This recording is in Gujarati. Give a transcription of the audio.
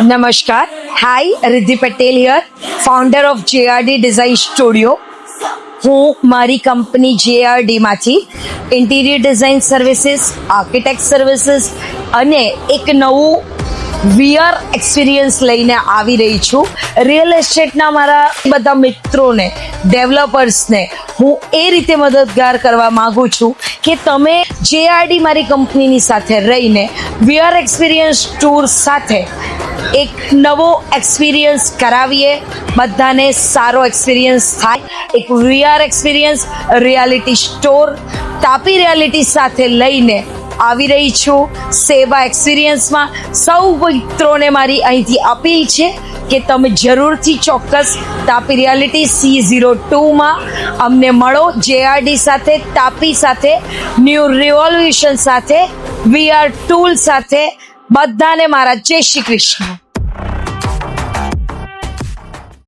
નમસ્કાર. Hi, Riddhi Patel here, founder of JRD design studio. હું મારી કંપની JRDમાંથી interior design services, architect services અને એક નવું VR એક્સપિરિયન્સ લઈને આવી રહી છું. રિયલ એસ્ટેટના મારા બધા મિત્રોને, ડેવલપર્સને હું એ રીતે મદદગાર કરવા માંગુ છું કે તમે JRD મારી કંપનીની સાથે રહીને VR એક્સપિરિયન્સ ટૂર સાથે એક નવો એક્સપિરિયન્સ કરાવીએ, બધાને સારો એક્સપિરિયન્સ થાય. એક VR experience reality store Tapi reality સાથે લઈને આવી રહી છું. સેવા એક્સપિરિયન્સમાં સૌ મિત્રોને મારી અહીંથી અપીલ છે કે તમે જરૂરથી ચોક્કસ તાપી રિયાલિટી C02માં અમને મળો. JRD સાથે, તાપી સાથે, ન્યૂ રિવોલ્યુશન સાથે, VR ટૂલ સાથે. બધાને મારા જય શ્રી કૃષ્ણ.